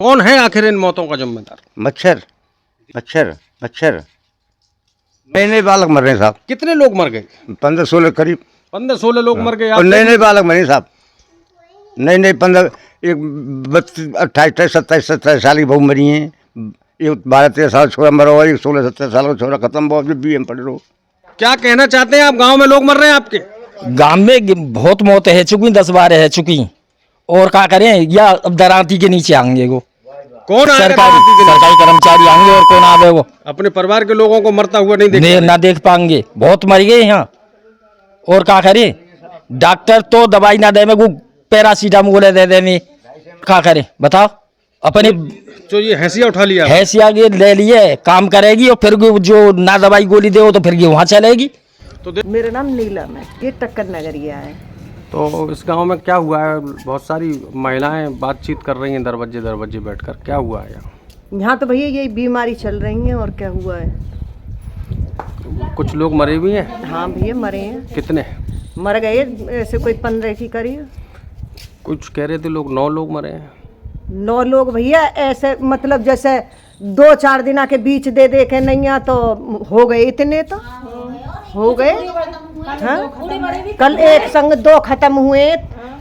कौन है आखिर इन मौतों का जिम्मेदार? मच्छर मच्छर मच्छर। नए नए बालक मर रहे हैं साहब। कितने लोग मर गए? 15-16 करीब। 15-16 लोग मर गए। और नए नए बालक मरे साहब। नए 15 एक 28-27 साल की बहू मरी है। एक 12-13 साल छोरा मरा हुआ, एक 16-17 साल का छोरा खत्म हुआ, BM पढ़ रहे हो। क्या कहना चाहते हैं आप? गांव में लोग मर रहे हैं आपके? गांव में बहुत मौतें है चुकी, 10-12 है चुकी। और क्या करें, या अब दराती के नीचे आएंगे वो कौन आएगा? सरकारी कर्मचारी आएंगे और कौन आवे वो? अपने परिवार के लोगों को मरता हुआ नहीं ना देख पाएंगे। बहुत मर गए यहाँ। और क्या करें, डॉक्टर तो दवाई ना दे में, वो पैरासीटामोल दे दे में। क्या करें बताओ? अपने जो ये हैसिया उठा लिया, हैसिया के ले लिए, काम करेगी और फिर जो ना दवाई गोली दे तो फिर वहाँ चलेगी। मेरा नाम नीलम है, ये टक्कर नगरिया है। तो इस गांव में क्या हुआ है? बहुत सारी महिलाएं बातचीत कर रही हैं दरवाजे बैठकर। क्या हुआ है यहाँ तो भैया यही बीमारी चल रही है। और क्या हुआ है? कुछ लोग मरे भी हैं? हाँ भैया मरे हैं। कितने मर गए ऐसे कोई 15 की करीब। कुछ कह रहे थे लोग 9 लोग मरे हैं। 9 लोग भैया ऐसे, मतलब जैसे 2-4 दिना के बीच दे दे के नहीं तो हो गए। इतने तो हो गए। हाँ? कल एक संग 2 खत्म हुए।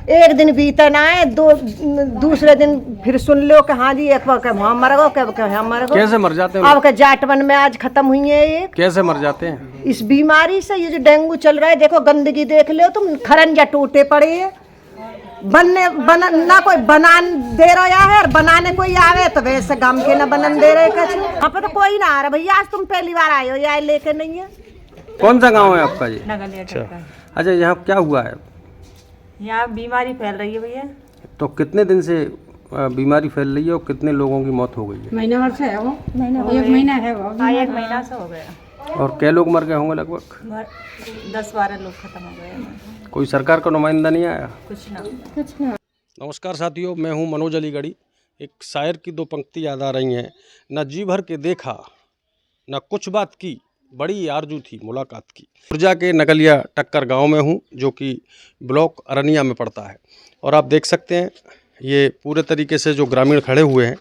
एक दिन बीते ना है, दूसरे दिन फिर सुन लो कि हाँ जी एक वहाँ मर गो, क्या मर गो। कैसे मर जाते हैं? अब के जाटवन में आज खत्म हुई है एक। कैसे मर जाते हैं? इस बीमारी से। ये जो डेंगू चल रहा है, देखो गंदगी देख लो तुम, खरंजा टूटे पड़े है। ना कोई बनान दे रहा है, और बनाने कोई आवे तो वैसे गम के ना बनन दे रहे कछ। यहाँ पे तो कोई ना आ रहा भैया। आज तुम पहली बार आए हो, ये लेके नहीं है। कौन सा गांव है आपका जी? अच्छा, अच्छा, यहाँ क्या हुआ है? यहाँ बीमारी फैल रही है भैया। तो कितने दिन से बीमारी फैल रही है और कितने लोगों की मौत हो गई है? महीना भर से है वो। एक महीना है वो। हाँ, 1 महीना से हो गया। और क्या लोग मर गए होंगे? लगभग 10-12 लोग खत्म हो गए। कोई सरकार का नुमाइंदा नहीं आया? कुछ ना। नमस्कार साथियों, मैं हूं मनोज अलीगढ़ी। एक शायर की 2 पंक्ति याद आ रही हैं। न जी भर के देखा, न कुछ बात की, बड़ी आरजू थी मुलाकात की। खुर्जा के नगलिया टक्कर गांव में हूं, जो कि ब्लॉक अरनिया में पड़ता है। और आप देख सकते हैं ये पूरे तरीके से जो ग्रामीण खड़े हुए हैं।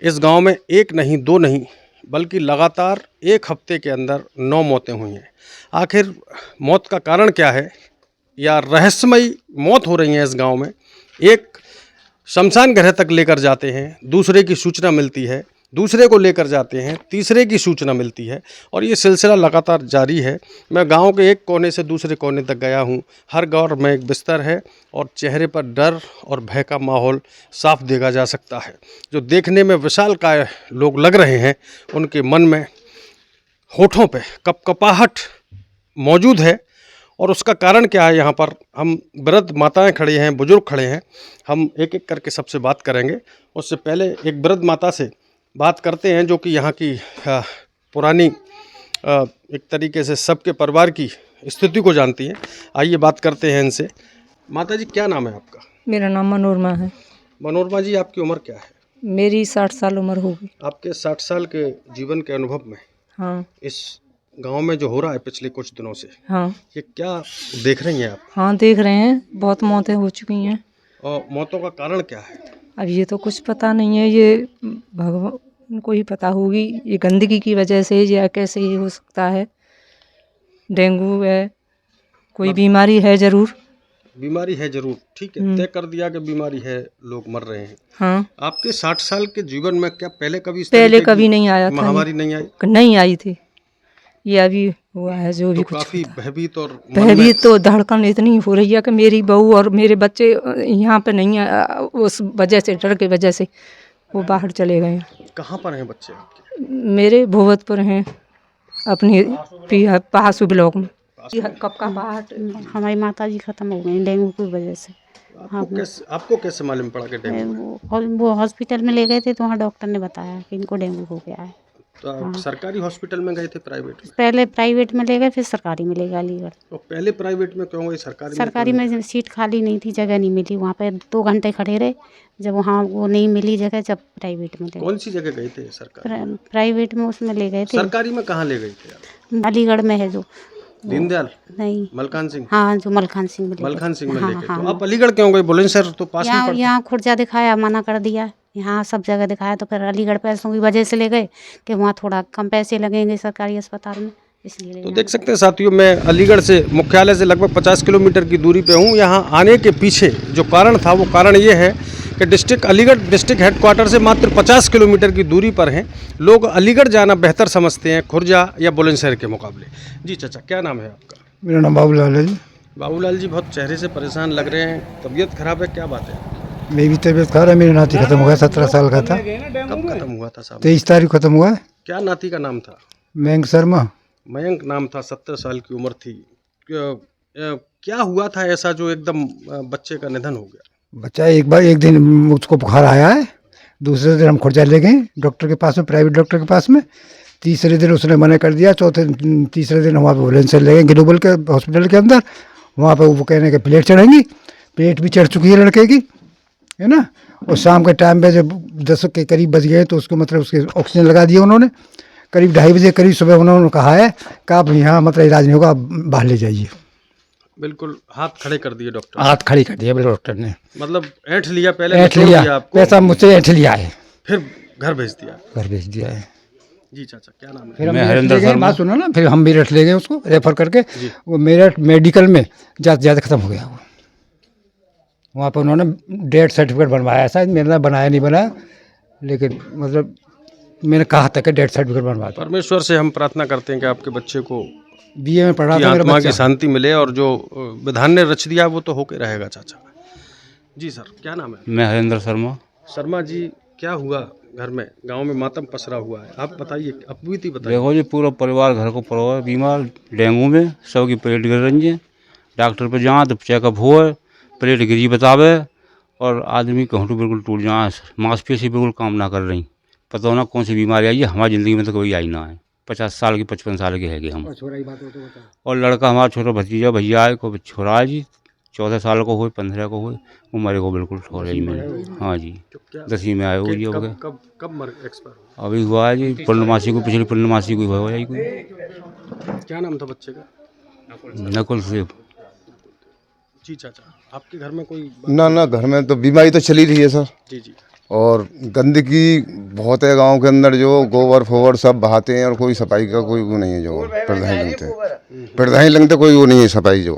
इस गांव में 1 नहीं 2 नहीं, बल्कि लगातार 1 हफ्ते के अंदर 9 मौतें हुई हैं। आखिर मौत का कारण क्या है, या रहस्यमयी मौत हो रही है इस गांव में? एक शमशान गृह तक लेकर जाते हैं, दूसरे की सूचना मिलती है, दूसरे को लेकर जाते हैं, तीसरे की सूचना मिलती है, और ये सिलसिला लगातार जारी है। मैं गांव के एक कोने से दूसरे कोने तक गया हूं। हर घर में एक बिस्तर है और चेहरे पर डर और भय का माहौल साफ देखा जा सकता है। जो देखने में विशालकाय लोग लग रहे हैं, उनके मन में, होठों पे कपकपाहट मौजूद है। और उसका कारण क्या है? यहाँ पर हम वृद्ध माताएं खड़ी हैं, बुजुर्ग खड़े हैं। हम एक एक करके सबसे बात करेंगे। उससे पहले एक वृद्ध माता से बात करते हैं, जो कि यहाँ की पुरानी एक तरीके से सबके परिवार की स्थिति को जानती हैं। आइए बात करते हैं इनसे। माता जी, क्या नाम है आपका? मेरा नाम मनोरमा है। मनोरमा जी, आपकी उम्र क्या है? मेरी 60 साल उम्र होगी। आपके 60 साल के जीवन के अनुभव में हाँ। इस गांव में जो हो रहा है पिछले कुछ दिनों से, हाँ। ये क्या देख रही हैं आप? हाँ देख रहे हैं, बहुत मौतें हो चुकी हैं। और मौतों का कारण क्या है? अब ये तो कुछ पता नहीं है, ये भगवान को ही पता होगी। ये गंदगी की वजह से या कैसे ये हो सकता है। डेंगू है, कोई बीमारी है जरूर। बीमारी है जरूर, ठीक है, तय कर दिया कि बीमारी है, लोग मर रहे हैं। हाँ। आपके 60 साल के जीवन में क्या पहले कभी नहीं आया था, महामारी नहीं आई? नहीं आई थी। ये अभी हुआ है जो भी कुछ। काफी भयभीत और भयभीत तो धड़कन इतनी हो रही है कि मेरी बहू और मेरे बच्चे यहाँ पे नहीं है। उस वजह से, डर की वजह से वो बाहर चले गए हैं। कहाँ पर हैं बच्चे आपके? मेरे भोवतपुर हैं, अपनी पहासू ब्लॉक में। कब का पहाड़। हमारी माता जी खत्म हो गई डेंगू की वजह से। आपको कैसे मालूम पड़ा कि डेंगू? वो हॉस्पिटल में ले गए थे तो वहाँ डॉक्टर ने बताया कि इनको डेंगू हो गया है। तो आप सरकारी हॉस्पिटल में गए थे, प्राइवेट में? पहले प्राइवेट में ले गए, फिर सरकारी में ले गए अलीगढ़। तो पहले प्राइवेट में क्यों गए? सरकारी में सीट खाली नहीं थी, जगह नहीं मिली। वहाँ पे 2 घंटे खड़े रहे। जब वहाँ वो नहीं मिली जगह, जब प्राइवेट में ले। कौन सी जगह गए थे? सरकारी? प्राइवेट में उसमें ले गए थे। सरकारी में कहाँ ले गए थे आप? अलीगढ़ में है जो दीनदयाल नहीं, मलकान सिंह हाँ जो मलखान सिंह में लेके। मलखान सिंह में हाँ, लेके हाँ, तो आप अलीगढ़ क्यों गए? बुलंदशहर तो पास में यहाँ पड़ता है। यहाँ खुर्जा दिखाया, मना कर दिया। यहाँ सब जगह दिखाया तो फिर अलीगढ़ पैसों की वजह से ले गए कि वहाँ थोड़ा कम पैसे लगेंगे सरकारी अस्पताल में, इसलिए ले तो गए। देख सकते हैं साथियों, मैं अलीगढ़ से मुख्यालय से लगभग 50 किलोमीटर की दूरी पे हूँ। यहाँ आने के पीछे जो कारण था वो कारण ये है कि अलीगढ़ डिस्ट्रिक्ट हेडक्वार्टर से मात्र 50 किलोमीटर की दूरी पर हैं। लोग अलीगढ़ जाना बेहतर समझते हैं खुर्जा या बुलंदशहर के मुकाबले। जी चाचा, क्या नाम है आपका? मेरा नाम बाबूलाल है जी। बाबूलाल जी, बहुत चेहरे से परेशान लग रहे हैं, तबीयत खराब है, क्या बात है? मेरी तबीयत खराब है। मेरा नाती खत्म हो गया, 17 साल का था। कब खत्म हुआ था साहब? 23 तारीख खत्म हुआ है। क्या नाती का नाम था? मयंक शर्मा। मयंक नाम था, 17 साल की उम्र थी। क्या हुआ था ऐसा जो एकदम बच्चे का निधन हो गया? बच्चा एक दिन उसको बुखार आया है, दूसरे दिन हम खुर्जा ले गए डॉक्टर के पास में, प्राइवेट डॉक्टर के पास में। तीसरे दिन उसने मना कर दिया। तीसरे दिन वहाँ पे बुलंदशहर ले गए, ग्लोबल के हॉस्पिटल के अंदर। वहाँ पे वो कहने के प्लेट चढ़ेंगी, प्लेट भी चढ़ चुकी है लड़के की, है ना। और शाम के टाइम पे जब 10 के करीब बज गए तो उसको मतलब उसके ऑक्सीजन लगा दिया उन्होंने। करीब 2:30 बजे करीब सुबह उन्होंने कहा है कि आप यहाँ मतलब इलाज नहीं होगा, आप बाहर ले जाइए। बिल्कुल हाथ खड़े कर दिए डॉक्टर? हाथ खड़ी कर दिया डॉक्टर ने। मतलब ऐंठ लिया, पहले ऐंठ निचोड़ लिया, दिया आपको, पैसा मुझसे ऐंठ लिया है, फिर घर भेज दिया। घर भेज दिया है। जी चाचा, क्या नाम है? फिर हम मेरठ ले गए, बात सुनो ना, फिर हम मेरठ ले गए उसको रेफर करके। वो मेरठ मेडिकल में ज़्यादा ख़त्म हो गया वो। वहाँ पर उन्होंने डेथ सर्टिफिकेट बनवाया, शायद मैंने बनाया नहीं बनाया, लेकिन मतलब मैंने कहा था कि डेथ सर्टिफिकेट बनवा दो। परमेश्वर से हम प्रार्थना करते हैं कि आपके बच्चे को बीए में पढ़ रहा की था मेरा आत्मा की बच्चा। शांति मिले, और जो विधान ने रच दिया वो तो होके रहेगा चाचा। जी सर, क्या नाम है? मैं हरेंद्र शर्मा। शर्मा जी, क्या हुआ घर में? गांव में मातम पसरा हुआ है, आप बताइए, अपबीती बताइए। देखो जी, पूरा परिवार घर को परिवार बीमार, डेंगू में सबकी प्लेट गिर रही है। डॉक्टर पे जाए तो चेकअप हो, प्लेट गिरी बतावे, और आदमी का होंठू बिल्कुल टूट जाए, मांसपेशी बिल्कुल काम ना कर रही। पता हो ना कौन सी बीमारी आई है, हमारी ज़िंदगी में तो कोई आई ना है। 50 साल की 55 साल के हैगे हम। और लड़का हमारा छोटा भतीजा भैया है, को छोरा है जी, 14 साल को हो, 15 को हो, वो मरे को बिल्कुल छोड़ ही में। हाँ जी, 10वीं में आए हो जी हो गए। कब मर एक्सपायर? अभी हुआ है जी पूर्णमासी को, पिछली पूर्णमासी को हुआ है कोई। क्या नाम था बच्चे का? नकुल से। जी चाचा, आपके घर में कोई? ना घर में तो बीमारी तो चली रही है सर। जी जी। और गंदगी बहुत है गांव के अंदर, जो गोबर फोबर सब बहाते हैं, और कोई सफाई का कोई वो नहीं है। जो प्रधान लगते कोई वो नहीं है सफाई। जो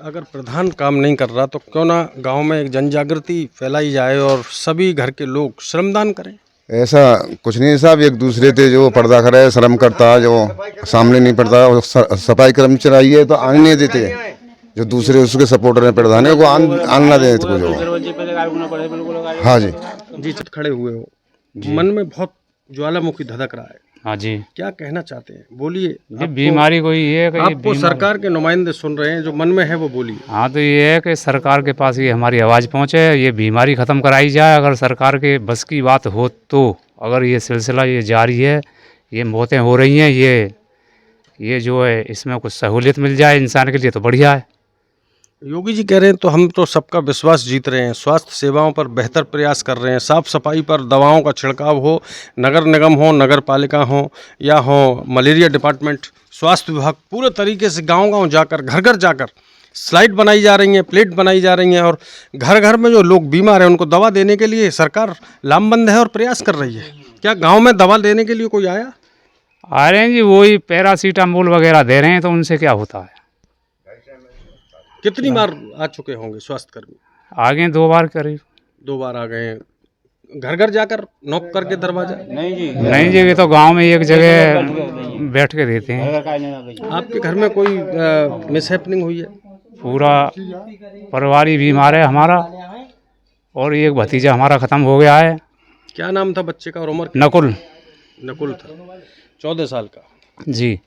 अगर प्रधान काम नहीं कर रहा तो क्यों ना गांव में एक जन जागृति फैलाई जाए और सभी घर के लोग श्रमदान करें? ऐसा कुछ नहीं है साहब, एक दूसरे से जो पर्दा करे, श्रम करता, जो सामने नहीं पड़ता, और सफाई कर्मचारी है तो आने नहीं देते। जो दूसरे उसके सपोर्टर हैं प्रधान है, वो आन ना दें इसको जो। हाँ जी। जी, खड़े हुए हो, मन में बहुत ज्वालामुखी धधक रहा है। हाँ जी, क्या कहना चाहते हैं, बोलिए। ये बीमारी कोई है कि आपको सरकार के नुमाइंदे सुन रहे हैं, जो मन में है वो बोलिए। हाँ, तो ये है कि सरकार के पास ये हमारी आवाज़ पहुँचे, ये बीमारी ख़त्म कराई जाए। अगर सरकार के बस की बात हो तो, अगर ये सिलसिला ये जारी है, ये मौतें हो रही हैं, ये जो है इसमें कुछ सहूलियत मिल जाए इंसान के लिए तो बढ़िया है। योगी जी कह रहे हैं तो हम तो सबका विश्वास जीत रहे हैं, स्वास्थ्य सेवाओं पर बेहतर प्रयास कर रहे हैं, साफ सफाई पर दवाओं का छिड़काव हो, नगर निगम हो, नगर पालिका हो, या हो मलेरिया डिपार्टमेंट, स्वास्थ्य विभाग पूरे तरीके से गांव-गांव जाकर, घर घर जाकर स्लाइड बनाई जा रही हैं, प्लेट बनाई जा रही हैं, और घर घर में जो लोग बीमार हैं उनको दवा देने के लिए सरकार लामबंद है और प्रयास कर रही है। क्या गाँव में दवा देने के लिए कोई आया? आ रहे हैं जी, वही पैरासीटामोल वगैरह दे रहे हैं, तो उनसे क्या होता है। कितनी बार आ चुके होंगे स्वास्थ्य कर्मी? आ गए 2 बार करीब। 2 बार आ गए हैं, घर घर जाकर नॉक करके दरवाजा? नहीं जी, ये तो गांव में एक जगह बैठ के देते हैं। आपके घर में कोई मिसहैपनिंग हुई है? पूरा परिवार ही बीमार है हमारा, और एक भतीजा हमारा ख़त्म हो गया है। क्या नाम था बच्चे का और उम्र? नकुल। नकुल था, 14 साल का जी।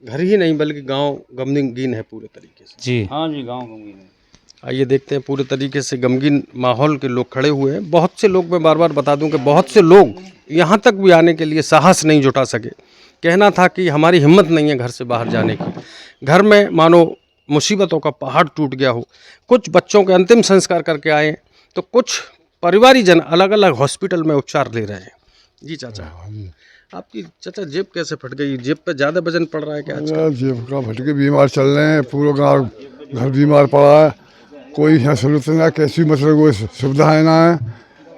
घर ही नहीं बल्कि गांव गमगीन है पूरे तरीके से। जी हाँ जी, गाँव गमगीन है। आइए देखते हैं, पूरे तरीके से गमगीन माहौल के लोग खड़े हुए हैं। बहुत से लोग, मैं बार बार बता दूं कि बहुत से लोग यहाँ तक भी आने के लिए साहस नहीं जुटा सके। कहना था कि हमारी हिम्मत नहीं है घर से बाहर जाने की, घर में मानो मुसीबतों का पहाड़ टूट गया हो। कुछ बच्चों के अंतिम संस्कार करके आए, तो कुछ परिवारीजन अलग अलग हॉस्पिटल में उपचार ले रहे हैं। जी चाचा, आपकी चाचा जेब कैसे फट गई? जेब पे ज्यादा वजन पड़ रहा है क्या आजकल? जेब का फट के बीमार चल रहे हैं, पूरा गाँव घर बीमार पड़ा है, कोई यहाँ सहूलत ना, कैसी मतलब कोई सुविधाएं ना है,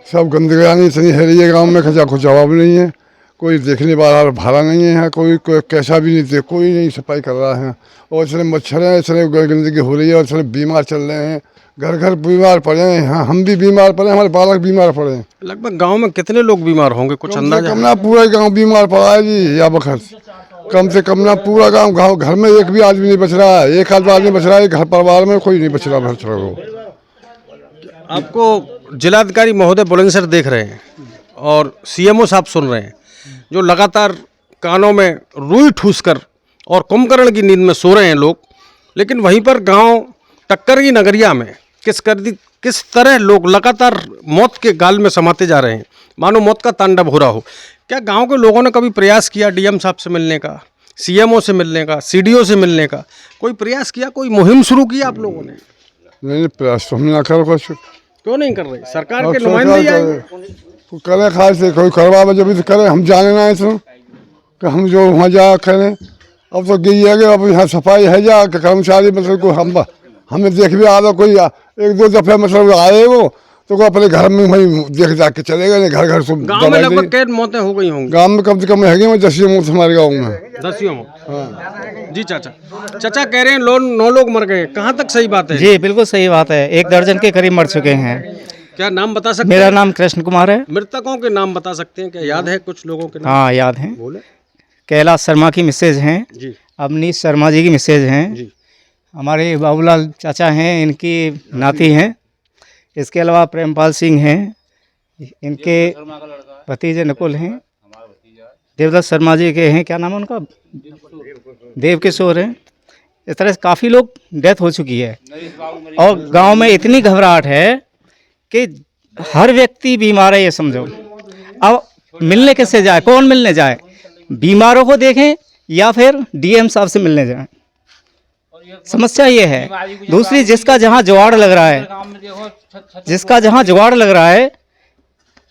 सब गंदगी इतनी है रही है गाँव में, खचा कुछ जवाब नहीं है, कोई देखने वाला भाड़ा नहीं है, कोई कैसा भी नहीं, कोई नहीं सफाई कर रहा है, और इतने मच्छर हैं, इतने गंदगी हो रही है, और इतने बीमार चल रहे हैं, घर घर बीमार पड़े हैं, हाँ हम भी बीमार पड़े, हमारे बालक बीमार पड़े हैं। लगभग गांव में कितने लोग बीमार होंगे, कुछ अंदाजा? कम ना पूरा गांव बीमार पड़ा है जी, या बखत कम से कम ना पूरा गांव घर में एक भी आदमी नहीं बच रहा है, एक आदमी बच रहा है, घर परिवार में कोई नहीं बच रहा। आपको जिलाधिकारी महोदय बुलंदशहर देख रहे हैं और सीएमओ साहब सुन रहे हैं, जो लगातार कानों में रुई ठूसकर और कुंभकर्ण की नींद में सो रहे हैं लोग, लेकिन वहीं पर गांव टक्कर की नगरिया में किस तरह लोग लगातार मौत के गाल में समाते जा रहे हैं, मानो मौत का तांडव हो रहा हो। क्या गांव के लोगों ने कभी प्रयास किया डीएम साहब से मिलने का, सीएमओ से मिलने का, सीडीओ से मिलने का? कोई प्रयास किया, कोई मुहिम शुरू की आप लोगों ने? नहीं, प्रयास तो हम ना कर कुछ। क्यों नहीं कर रहे? सरकार के नुमाइंदे करे खास से कोई करवा जब तो करे, हम जाने ना इसमें कि हम जो वहाँ जा करें। अब तो गई है कि अब यहाँ सफाई है जा कर्मचारी मतलब को हमें देख भी आ रहा, कोई एक दो दफे मतलब आए वो तो को अपने घर में वहीं देख जाके चले गए, घर घर से। गांव में लगभग कितनी मौतें हो गई होंगी? गांव में कम से कम है 10 मौत हमारे गाँव में। 10 मौत? हाँ जी। चाचा कह रहे हैं 9 लोग मर गए, कहाँ तक सही बात है? जी बिल्कुल सही बात है, 1 दर्जन के करीब मर चुके हैं। क्या नाम बता सकते हैं? मेरा नाम कृष्ण कुमार है। मृतकों के नाम बता सकते हैं क्या? याद है कुछ लोगों के नाम? हाँ याद हैं। बोले। कैलाश शर्मा की मिसेज हैं जी, अवनीश शर्मा जी की मिसेज हैं जी, हमारे बाबूलाल चाचा हैं, इनकी नाती हैं। इसके अलावा प्रेमपाल सिंह हैं, इनके भतीजे नकुल हैं। देवदत्त शर्मा जी के हैं, क्या नाम है उनका? देव किशोर हैं। इस तरह से काफ़ी लोग डेथ हो चुकी है और गांव में इतनी घबराहट है कि हर व्यक्ति बीमार है, ये समझो। अब मिलने किससे जाए, कौन मिलने जाए? बीमारों को देखें या फिर डीएम साहब से मिलने जाएं? समस्या ये है। दूसरी, जिसका जहाँ जुगाड़ लग रहा है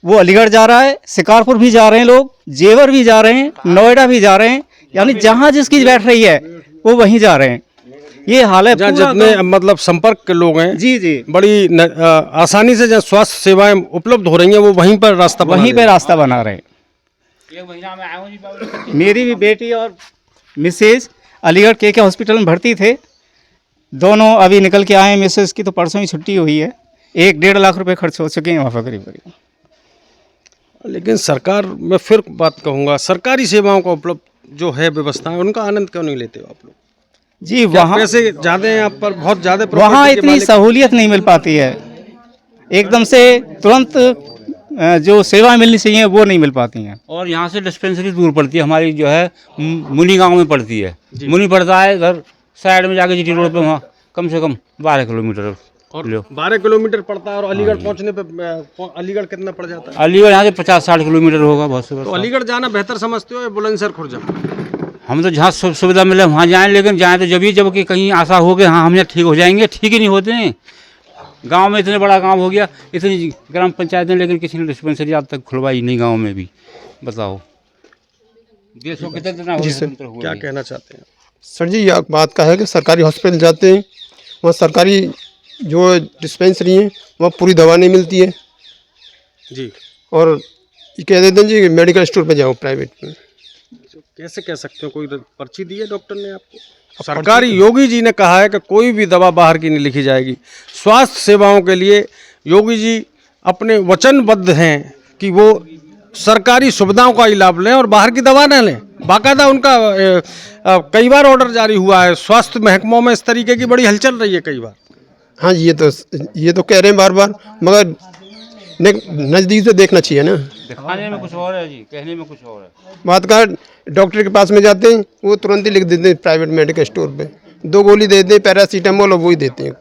वो अलीगढ़ जा रहा है, शिकारपुर भी जा रहे हैं लोग, जेवर भी जा रहे हैं, नोएडा भी जा रहे हैं, यानी जहाँ जिसकी बैठ रही है वो वहीं जा रहे हैं। ये हाल है। जितने मतलब संपर्क के लोग हैं, जी जी, बड़ी आसानी से जहाँ स्वास्थ्य सेवाएं उपलब्ध हो रही हैं वो वहीं पर रास्ता बना रहे हैं। मेरी भी बेटी और मिसेज अलीगढ़ के हॉस्पिटल में भर्ती थे, दोनों अभी निकल के आए। मिसेज की तो परसों ही छुट्टी हुई है। 1-1.5 लाख रुपए खर्च हो चुके हैं वहाँ पर करीब। लेकिन सरकार, मैं फिर बात कहूँगा, सरकारी सेवाओं का उपलब्ध जो है व्यवस्था, उनका आनंद क्यों नहीं लेते हो आप लोग? जी वहाँ पैसे ज़्यादा हैं आप पर, बहुत ज़्यादा, वहाँ इतनी सहूलियत नहीं मिल पाती है, एकदम से तुरंत जो सेवाएं मिलनी चाहिए वो नहीं मिल पाती हैं। और यहाँ से डिस्पेंसरी दूर पड़ती है हमारी, जो है मुनी गांव में पड़ती है। मुनी पड़ता है इधर साइड में जाके जीटी रोड पे, वहाँ कम से कम 12 किलोमीटर। और 12 किलोमीटर पड़ता है। और अलीगढ़ पहुँचने पे अलीगढ़ कितना पड़ जाता है? अलीगढ़ यहाँ से 50-60 किलोमीटर होगा बहुत से। तो अलीगढ़ जाना बेहतर समझते हो या बुलंदशहर खुर्जा? हम तो जहाँ सुविधा मिले वहाँ जाएँ, लेकिन जाएँ तो जब कि कहीं आशा हो कि हाँ हम यहाँ ठीक हो जाएंगे, ठीक ही नहीं होते हैं। गांव में इतने बड़ा गांव हो गया, इतनी ग्राम पंचायतें, लेकिन किसी ने डिस्पेंसरी आज तक खुलवाई नहीं गांव में भी। बताओ देश को कितना जी सर, क्या कहना चाहते हैं सर जी? यह बात का है कि सरकारी हॉस्पिटल जाते हैं, वहाँ सरकारी जो डिस्पेंसरी है वहाँ पूरी दवा नहीं मिलती है जी, और ये कह देते हैं जी मेडिकल स्टोर पे जाओ प्राइवेट में। कैसे कह सकते हो? कोई पर्ची दी है डॉक्टर ने आपको? सरकारी योगी जी ने कहा है कि कोई भी दवा बाहर की नहीं लिखी जाएगी। स्वास्थ्य सेवाओं के लिए योगी जी अपने वचनबद्ध हैं कि वो सरकारी सुविधाओं का ही लाभ लें और बाहर की दवा न लें। बाकायदा उनका कई बार ऑर्डर जारी हुआ है। स्वास्थ्य महकमों में इस तरीके की बड़ी हलचल रही है कई बार। हाँ ये तो कह रहे हैं बार बार, मगर नज़दीक से देखना चाहिए ना। दिखाने में कुछ और है जी, कहने में कुछ और है। बात का डॉक्टर के पास में जाते हैं, वो तुरंत ही लिख देते हैं प्राइवेट मेडिकल स्टोर पे, 2 गोली देते हैं पैरासीटामोल और वही देते हैं।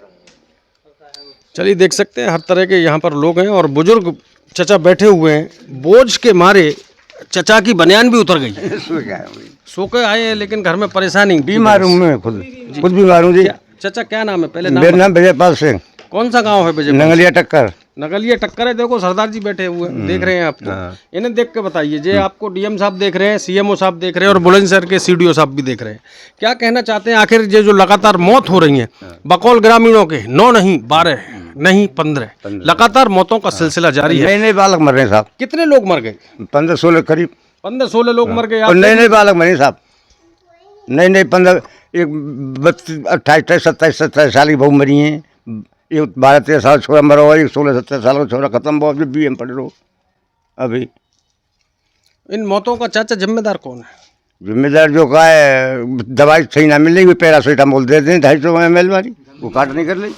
चलिए देख सकते हैं हर तरह के यहाँ पर लोग हैं और बुजुर्ग चचा बैठे हुए हैं। बोझ के मारे चचा की बनियान भी उतर गई। सो के आए हैं लेकिन घर में परेशानी। बीमार हूँ मैं, खुद बीमार हूँ जी। चचा क्या नाम है? पहले मेरा नाम विजयपाल सिंह। कौन सा गांव है विजय? नंगलिया टक्कर। नकलिया टक्कर है। देखो सरदार जी बैठे हुए हैं, देख रहे हैं आपको। इन्हें देख के बताइए, जे आपको डीएम साहब देख रहे हैं, सीएमओ साहब देख रहे हैं और बुलंदशहर के सीडीओ साहब भी देख रहे हैं। क्या कहना चाहते हैं? आखिर ये जो लगातार मौत हो रही है बकौल ग्रामीणों के 9 नहीं 12 नहीं 15 लगातार मौतों का सिलसिला जारी है। नए नए बालक मर रहे हैं साहब। कितने लोग मर गए? 15-16 करीब 15-16 लोग मर गए। और नए नए बालक मरे साहब। नए 15 एक 28-27 साल की बहू मरी हैं। एक 12-13 साल छोरा मरा हुआ, एक 16-17 साल का छोरा खत्म हुआ, जो BM पढ़ रहे हो अभी। इन मौतों का चाचा जिम्मेदार कौन है? जिम्मेदार जो का है, दवाई सही ना मिल रही, पैरासीटामोल दे दें 250 ml वाली, वो काट नहीं कर ली।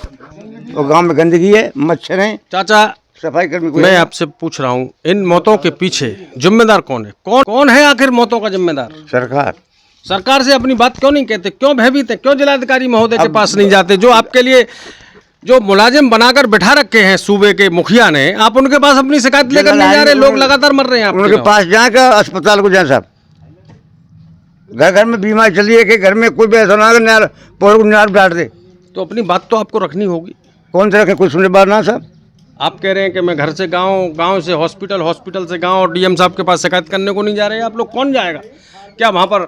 और गांव में गंदगी है, मच्छर हैं। चाचा सफाई कर्मी मैं आपसे पूछ रहा हूँ, इन मौतों के पीछे जिम्मेदार कौन है? कौन है आखिर मौतों का जिम्मेदार? सरकार। सरकार से अपनी बात क्यों नहीं कहते? क्यों भयभीत है? क्यों जिलाधिकारी महोदय के पास नहीं जाते? जो आपके लिए जो मुलाजिम बनाकर बिठा रखे हैं सूबे के मुखिया ने, आप उनके पास अपनी शिकायत लेकर नहीं जा रहे? लोग लगातार मर रहे हैं उनके पास जाएगा, अस्पताल को जाए साहब। घर घर में बीमारी चली है कि घर में कोई भी ऐसा ना नार डाट दे। तो अपनी बात तो आपको रखनी होगी। कौन से रखे? कोई सुनने बात ना साहब। आप कह रहे हैं कि मैं घर से गांव, गांव से हॉस्पिटल, हॉस्पिटल से गांव, और डीएम साहब के पास शिकायत करने को नहीं जा रहे। आप लोग कौन जाएगा? क्या वहाँ पर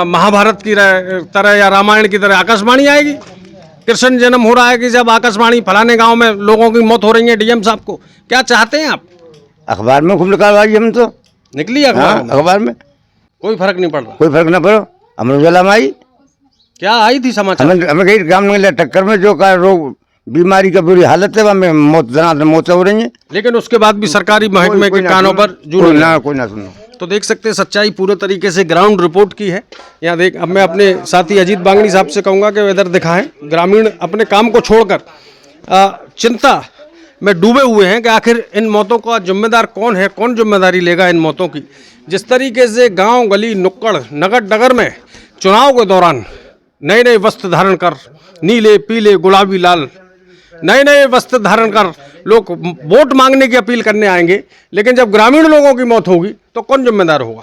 महाभारत की तरह या रामायण की तरह आकाशवाणी आएगी? कृष्ण जन्म हो रहा है कि जब आकाशवाणी फलाने गांव में लोगों की मौत हो रही है, डीएम साहब को क्या चाहते हैं आप? अखबार में खूब निकालवाई हम तो निकली अखबार में कोई फर्क नहीं पड़ रहा। कोई फर्क ना पड़ो। अमर उजाला में आई, क्या आई थी समाचार? हमें कहीं गाँव में टक्कर में जो का रोग बीमारी का बुरी हालत है, वहाँ मौतें हो रही हैं। लेकिन उसके बाद भी सरकारी महकमे के कानों पर कोई ना सुनो। तो देख सकते हैं सच्चाई पूरे तरीके से ग्राउंड रिपोर्ट की है। यहाँ देख, अब मैं अपने साथी अजीत बांगड़ी साहब से कहूँगा कि इधर दिखाएं। ग्रामीण अपने काम को छोड़कर चिंता में डूबे हुए हैं कि आखिर इन मौतों का जिम्मेदार कौन है, कौन जिम्मेदारी लेगा इन मौतों की। जिस तरीके से गांव गली नुक्कड़ नगर डगर में चुनाव के दौरान नए नए वस्त्र धारण कर, नीले पीले गुलाबी लाल नए नए वस्त्र धारण कर लोग वोट मांगने की अपील करने आएंगे, लेकिन जब ग्रामीण लोगों की मौत होगी तो कौन जिम्मेदार होगा?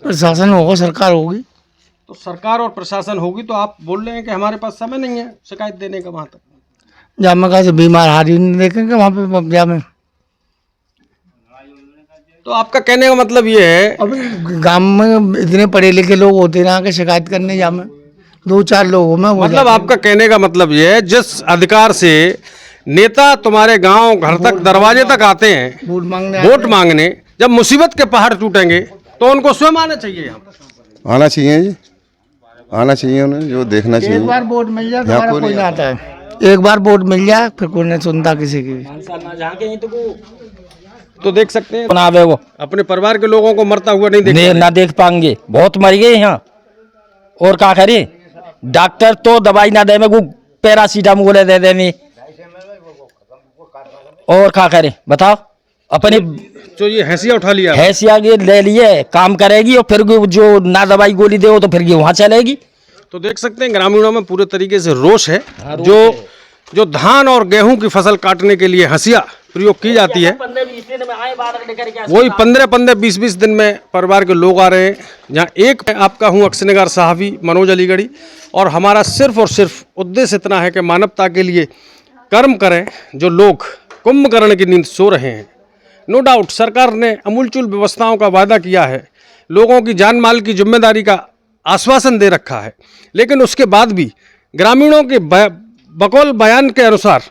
प्रशासन होगा, सरकार होगी। तो सरकार और प्रशासन होगी, तो आप बोल रहे हैं कि हमारे पास समय नहीं है शिकायत देने का। वहाँ तक जामे का बीमार हारी नहीं देखेंगे वहाँ पे जामे। तो आपका कहने का मतलब ये है, अभी गांव में इतने पढ़े लिखे लोग होते ना कि शिकायत करने जामे 2-4 लोगों में मतलब आपका कहने का मतलब ये है, जिस अधिकार से नेता तुम्हारे गांव घर तक दरवाजे तक आते हैं वोट मांगने, जब मुसीबत के पहाड़ टूटेंगे तो उनको स्वयं आना चाहिए। यहाँ आना चाहिए जी, आना चाहिए उन्हें, जो देखना चाहिए। एक बार वोट मिल जाए तो कोई ना आता है। एक बार वोट मिल जाए फिर कोई नहीं सुनता किसी की। तो देख सकते हैं वो अपने परिवार के लोगों को मरता हुआ नहीं ना देख पाएंगे, बहुत मर गए यहाँ। और क्या करें? डॉक्टर तो दवाई ना दे, को पैरासीटामोल दे देनी, और क्या करें बताओ? अपने जो ये हैसिया उठा लिया, हैसिया ले लिए, काम करेगी और फिर जो ना दवाई गोली दे तो फिर वहाँ चलेगी। तो देख सकते हैं ग्रामीणों में पूरे तरीके से रोष है। जो धान और गेहूं की फसल काटने के लिए हंसिया प्रयोग की जाती है, वही 15-20 दिन में परिवार के लोग आ रहे हैं। जहाँ एक आपका हूँ अक्सनगर साहबी मनोज अलीगढ़ी, और हमारा सिर्फ और सिर्फ उद्देश्य इतना है कि मानवता के लिए कर्म करें। जो लोग कुंभकर्ण की नींद सो रहे हैं, नो डाउट सरकार ने अमूलचूल व्यवस्थाओं का वादा किया है, लोगों की जान माल की जिम्मेदारी का आश्वासन दे रखा है, लेकिन उसके बाद भी ग्रामीणों के बकौल बयान के अनुसार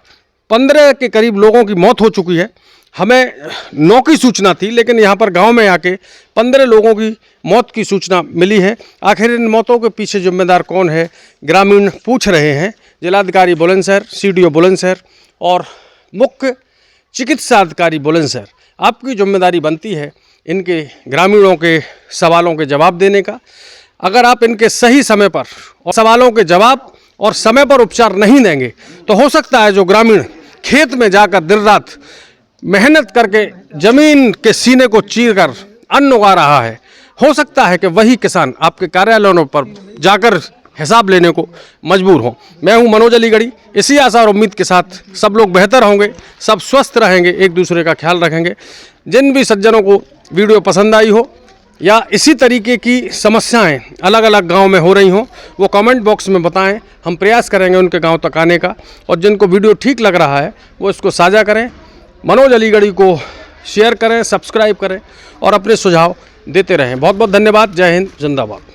15 के करीब लोगों की मौत हो चुकी है। हमें 9 की सूचना थी, लेकिन यहाँ पर गांव में आके 15 लोगों की मौत की सूचना मिली है। आखिर इन मौतों के पीछे जिम्मेदार कौन है, ग्रामीण पूछ रहे हैं। जिलाधिकारी बुलंदशहर, सीडीओ बुलंदशहर और मुख्य चिकित्सा अधिकारी बुलंदशहर, आपकी जिम्मेदारी बनती है इनके ग्रामीणों के सवालों के जवाब देने का। अगर आप इनके सही समय पर और सवालों के जवाब और समय पर उपचार नहीं देंगे तो हो सकता है जो ग्रामीण खेत में जाकर दिन रात मेहनत करके जमीन के सीने को चीरकर अन्न उगा रहा है, हो सकता है कि वही किसान आपके कार्यालयों पर जाकर हिसाब लेने को मजबूर हो। मैं हूं मनोज अलीगढ़ी, इसी आशा और उम्मीद के साथ सब लोग बेहतर होंगे, सब स्वस्थ रहेंगे, एक दूसरे का ख्याल रखेंगे। जिन भी सज्जनों को वीडियो पसंद आई हो या इसी तरीके की समस्याएं अलग अलग गांव में हो रही हों, वो कमेंट बॉक्स में बताएं। हम प्रयास करेंगे उनके गांव तक आने का, और जिनको वीडियो ठीक लग रहा है वो इसको साझा करें, मनोज अलीगढ़ी को शेयर करें, सब्सक्राइब करें और अपने सुझाव देते रहें। बहुत बहुत धन्यवाद। जय हिंद, जिंदाबाद।